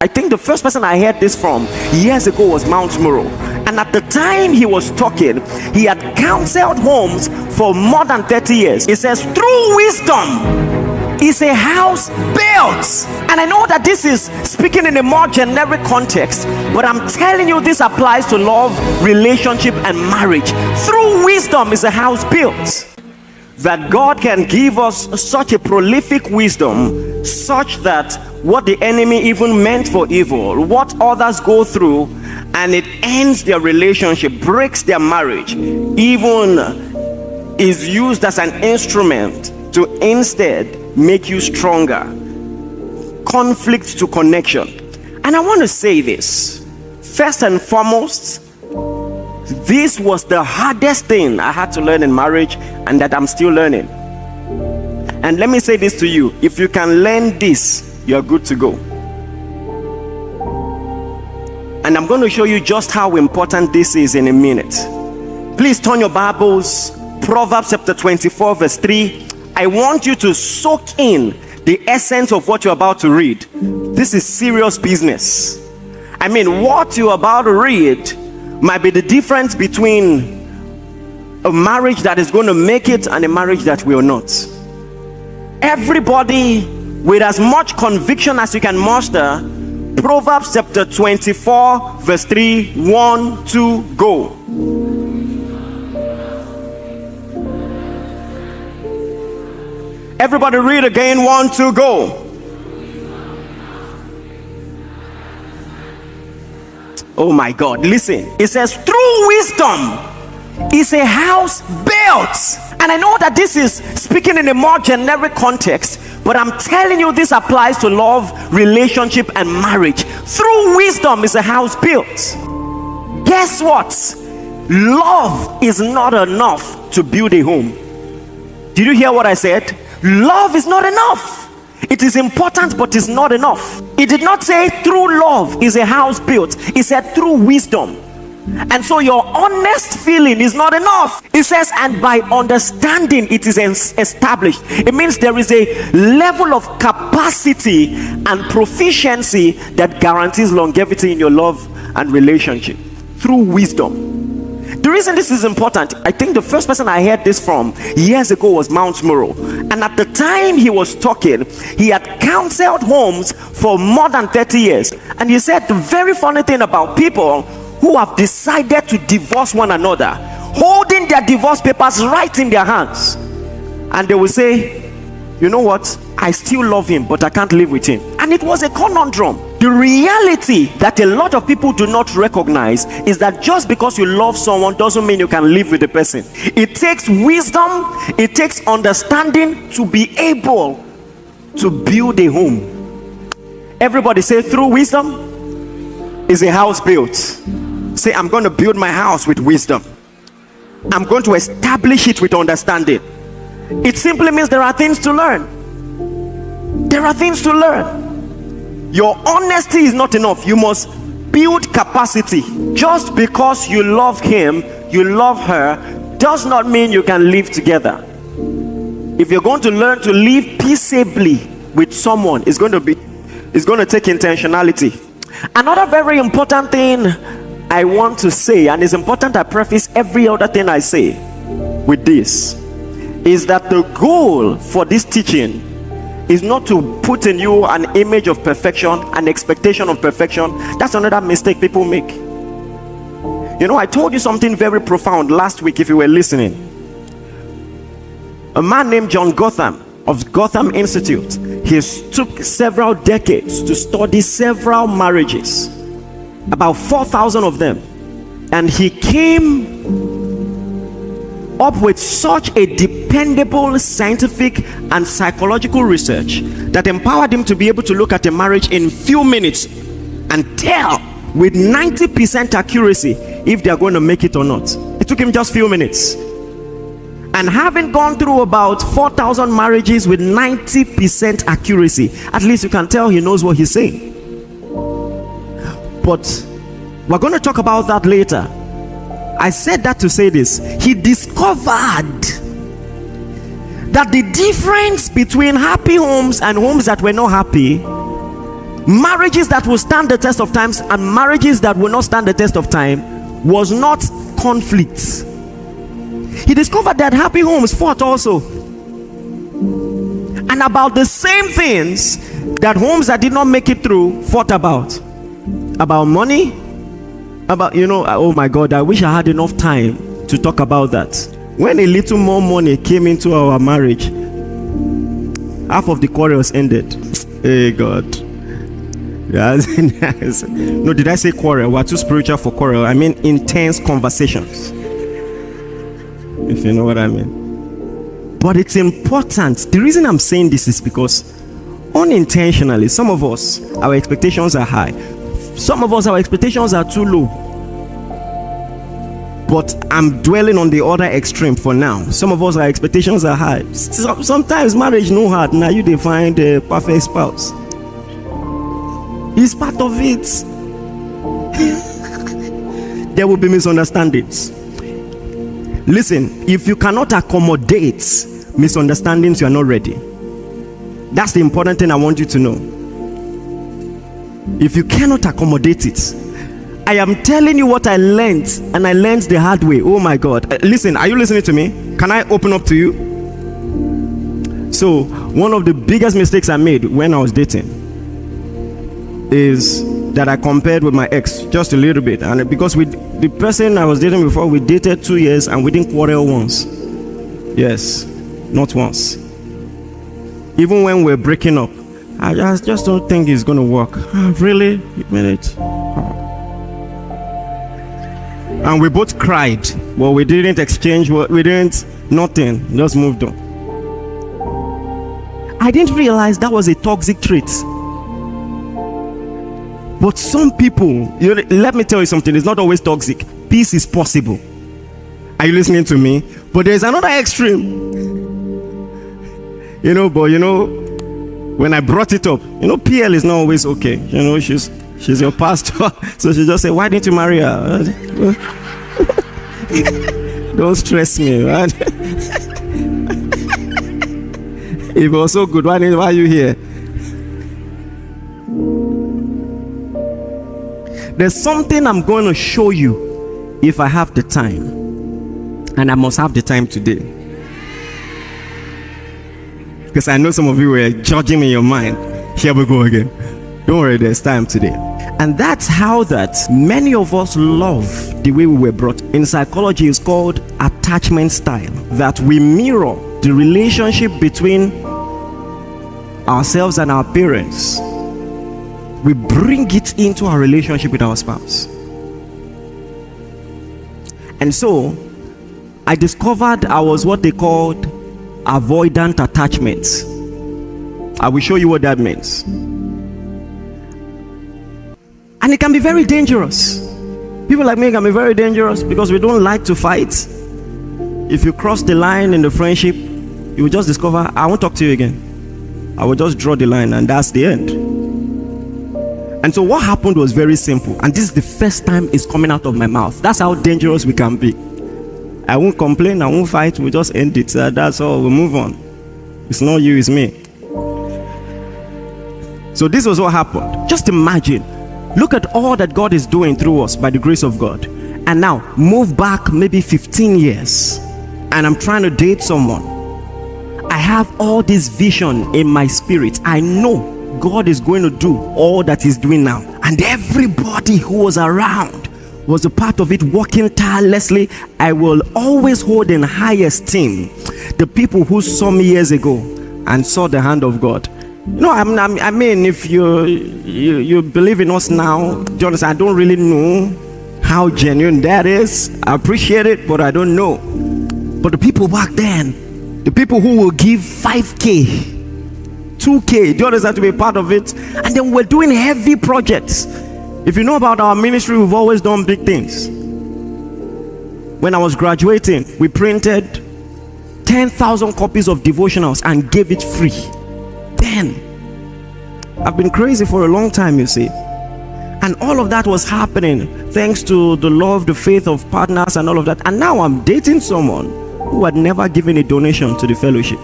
I think the first person I heard this from years ago was Myles Munroe. And at the time he was talking, he had counseled homes for more than 30 years. He says, through wisdom is a house built. And I know that this is speaking in a more generic context, but I'm telling you this applies to love, relationship, and marriage. Through wisdom is a house built. That God can give us such a prolific wisdom, such that what the enemy even meant for evil, what others go through, and it ends their relationship, breaks their marriage, even is used as an instrument to instead make you stronger. Conflict to connection. And I want to say this, first and foremost, this was the hardest thing I had to learn in marriage, and that I'm still learning. And let me say this to you, if you can learn this, you're good to go. And I'm going to show you just how important this is in a minute. Please turn your Bibles, Proverbs chapter 24 verse 3. I want you to soak in the essence of what you're about to read. This is serious business. I mean, what you're about to read might be the difference between a marriage that is going to make it and a marriage that will not. Everybody with as much conviction as you can muster, Proverbs chapter 24 verse 3, 1, 2, go. Everybody read again, 1, 2, go. Oh my God, listen. It says, through wisdom is a house built. And I know that this is speaking in a more generic context, but I'm telling you this applies to love, relationship, and marriage. Through wisdom is a house built. Guess what? Love is not enough to build a home. Did you hear what I said? Love is not enough. It is important, but it's not enough. It did not say through love is a house built. It said through wisdom. And so your honest feeling is not enough. It says, and by understanding it is established. It means there is a level of capacity and proficiency that guarantees longevity in your love and relationship through wisdom. The reason this is important, I think the first person I heard this from years ago was Myles Munroe. And at the time he was talking, he had counseled homes for more than 30 years. And he said the very funny thing about people who have decided to divorce one another, holding their divorce papers right in their hands, and they will say, you know what, I still love him, but I can't live with him. And it was a conundrum. The reality that a lot of people do not recognize is that just because you love someone doesn't mean you can live with the person. It takes wisdom, it takes understanding to be able to build a home. Everybody say, through wisdom is a house built. Say, I'm going to build my house with wisdom. I'm going to establish it with understanding. It simply means there are things to learn. There are things to learn. Your honesty is not enough. You must build capacity. Just because you love him, you love her, does not mean you can live together. If you're going to learn to live peaceably with someone, it's going to take intentionality. Another very important thing I want to say, and it's important I preface every other thing I say with this, is that the goal for this teaching is not to put in you an image of perfection, an expectation of perfection. That's another mistake people make. You know, I told you something very profound last week if you were listening. A man named John Gotham of Gotham Institute, he took several decades to study several marriages, about 4,000 of them, and he came up with such a dependable scientific and psychological research that empowered him to be able to look at a marriage in few minutes and tell with 90% accuracy if they are going to make it or not. It took him just few minutes. And having gone through about 4,000 marriages with 90% accuracy, at least you can tell he knows what he's saying. But we're going to talk about that later. I said that to say this. He discovered that the difference between happy homes and homes that were not happy marriages that will stand the test of times and marriages that will not stand the test of time was not conflicts. He discovered that happy homes fought also, and about the same things that homes that did not make it through fought about money, about, oh my God, I wish I had enough time to talk about that. When a little more money came into our marriage, half of the quarrels ended. Hey God. Yes. No, did I say quarrel? We're too spiritual for quarrel. I mean intense conversations, if you know what I mean. But it's important. The reason I'm saying this is because unintentionally, some of us, our expectations are high. Some of us, our expectations are too low. But I'm dwelling on the other extreme for now. Some of us, our expectations are high. Sometimes marriage no hard. Now you define the perfect spouse. It's part of it. There will be misunderstandings. Listen, if you cannot accommodate misunderstandings, you are not ready. That's the important thing I want you to know. If you cannot accommodate it, I am telling you what I learned, and I learned the hard way. Oh my God. Listen, are you listening to me? Can I open up to you? So, one of the biggest mistakes I made when I was dating is that I compared with my ex just a little bit. And because the person I was dating before, we dated 2 years and we didn't quarrel once. Yes, not once. Even when we're breaking up, I just don't think it's going to work. Really? You mean it? And we both cried. Well, we didn't exchange. We didn't, nothing. Just moved on. I didn't realize that was a toxic trait. But some people, let me tell you something, it's not always toxic. Peace is possible. Are you listening to me? But there's another extreme. But when I brought it up, PL is not always okay. She's your pastor. So she just said, why didn't you marry her? Don't stress me, right? If it was so good, why are you here? There's something I'm going to show you if I have the time. And I must have the time today. Because I know some of you were judging me in your mind. Here we go again. Don't worry, there's time today. And that's how that many of us love the way we were brought. In psychology, it's called attachment style. That we mirror the relationship between ourselves and our parents. We bring it into our relationship with our spouse. And so, I discovered I was what they called avoidant attachments. I will show you what that means. And it can be very dangerous. People like me can be very dangerous because we don't like to fight. If you cross the line in the friendship, you will just discover, I won't talk to you again. I will just draw the line and that's the end. And so what happened was very simple. And this is the first time it's coming out of my mouth. That's how dangerous we can be. I won't complain, I won't fight, we'll just end it. That's all, we'll move on. It's not you, it's me. So this was what happened. Just imagine. Look at all that God is doing through us by the grace of God. And now, move back maybe 15 years. And I'm trying to date someone. I have all this vision in my spirit. I know God is going to do all that He's doing now. And everybody who was around was a part of it, working tirelessly. I will always hold in high esteem the people who saw me years ago and saw the hand of God. I mean, if you believe in us now, do you understand? I don't really know how genuine that is. I appreciate it, but I don't know. But the people back then, the people who will give 5K, 2K, do you understand, to be a part of it? And then we're doing heavy projects. If you know about our ministry, we've always done big things. When I was graduating, we printed 10,000 copies of devotionals and gave it free. Then I've been crazy for a long time, you see, and all of that was happening thanks to the love, the faith of partners and all of that. And now I'm dating someone who had never given a donation to the fellowship.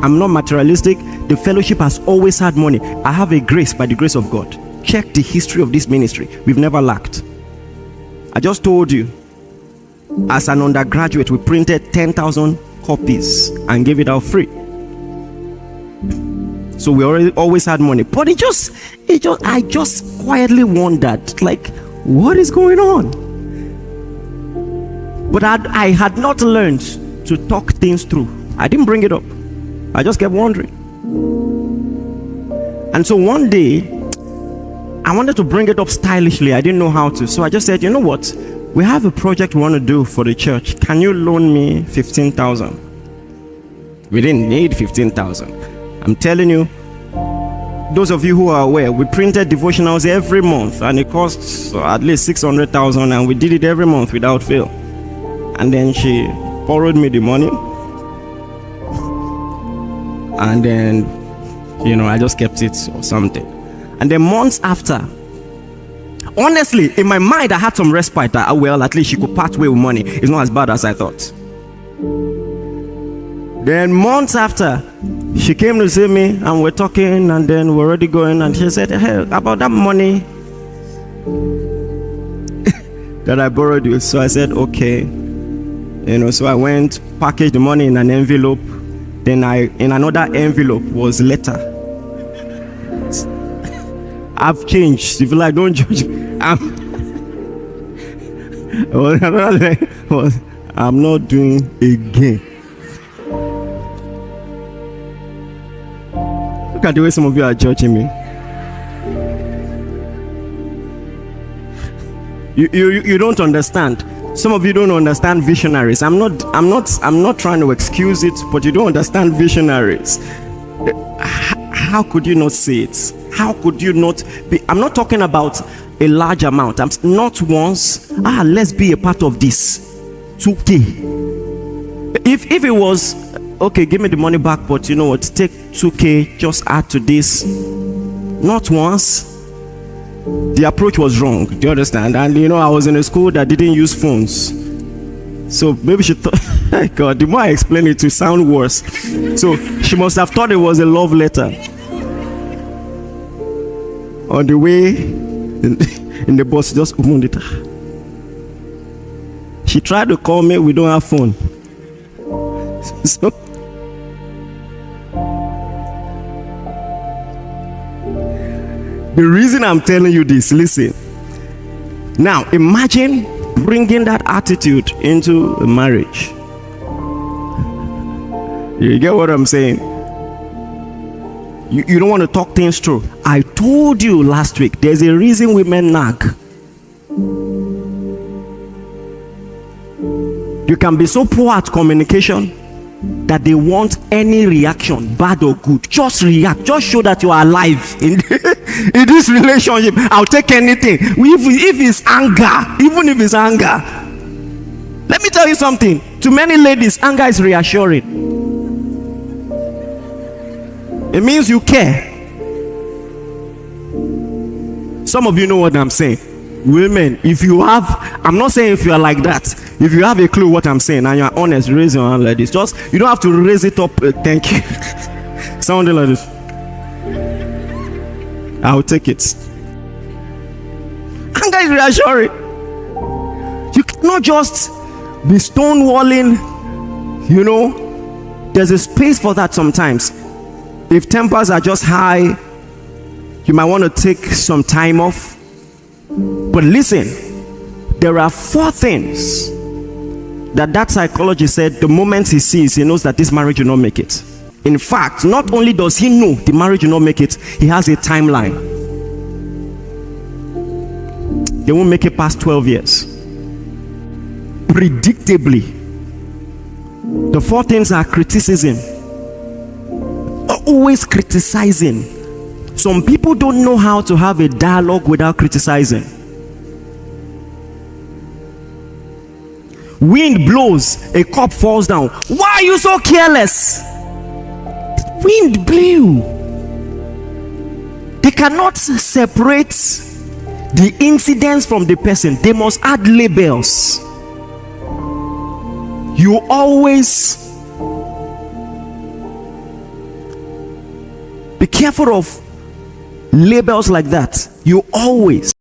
I'm not materialistic. The fellowship has always had money. I have a grace by the grace of God. Check the history of this ministry. We've never lacked. I just told you, as an undergraduate, we printed 10,000 copies and gave it out free. So we always had money. But I just quietly wondered, like, what is going on? But I had not learned to talk things through. I didn't bring it up. I just kept wondering. And so one day, I wanted to bring it up stylishly. I didn't know how to. So I just said, you know what? We have a project we want to do for the church. Can you loan me 15,000? We didn't need 15,000. I'm telling you, those of you who are aware, we printed devotionals every month and it costs at least 600,000, and we did it every month without fail. And then she borrowed me the money. And then, I just kept it or something. And then months after, honestly, in my mind, I had some respite that, well, at least she could part way with money. It's not as bad as I thought. Then months after, she came to see me and we're talking, and then we're already going, and she said, hey, about that money that I borrowed you. So I said, okay. So I went, packaged the money in an envelope. Then in another envelope was letter. I've changed. If you like, don't judge me. I'm not doing again. Look at the way some of you are judging me. You don't understand. Some of you don't understand visionaries. I'm not trying to excuse it, but you don't understand visionaries. How could you not see it? How could you not be? I'm not talking about a large amount. I'm not once, let's be a part of this. 2K. If it was, okay, give me the money back, but you know what, take 2K, just add to this. Not once. The approach was wrong. Do you understand? And I was in a school that didn't use phones. So maybe she thought, God, the more I explain it, to sound worse. So she must have thought it was a love letter. On the way in the bus, just opened it. She tried to call me, we don't have phone. So the reason I'm telling you this, listen. Now, imagine bringing that attitude into a marriage. You get what I'm saying? You don't want to talk things through. I told you last week, there's a reason women nag. You can be so poor at communication that they want any reaction, bad or good. Just react. Just show that you are alive in this relationship. I'll take anything. If it's anger, even if it's anger. Let me tell you something. To many ladies, anger is reassuring. It means you care. Some of you know what I'm saying. Women, if you have, I'm not saying if you are like that. If you have a clue what I'm saying and you're honest, raise your hand like this. Just, you don't have to raise it up. Thank you. Something like this. I'll take it. Anger is reassuring. You cannot just be stonewalling. There's a space for that sometimes. If tempers are just high, you might want to take some time off. But listen, there are 4 things that psychologist said the moment he sees, he knows that this marriage will not make it. In fact, not only does he know the marriage will not make it, he has a timeline. They won't make it past 12 years. Predictably. The 4 things are criticism. Always criticizing. Some people don't know how to have a dialogue without criticizing. Wind blows, a cup falls down. Why are you so careless? Wind blew. They cannot separate the incidents from the person. They must add labels. You always Be careful of labels like that. You always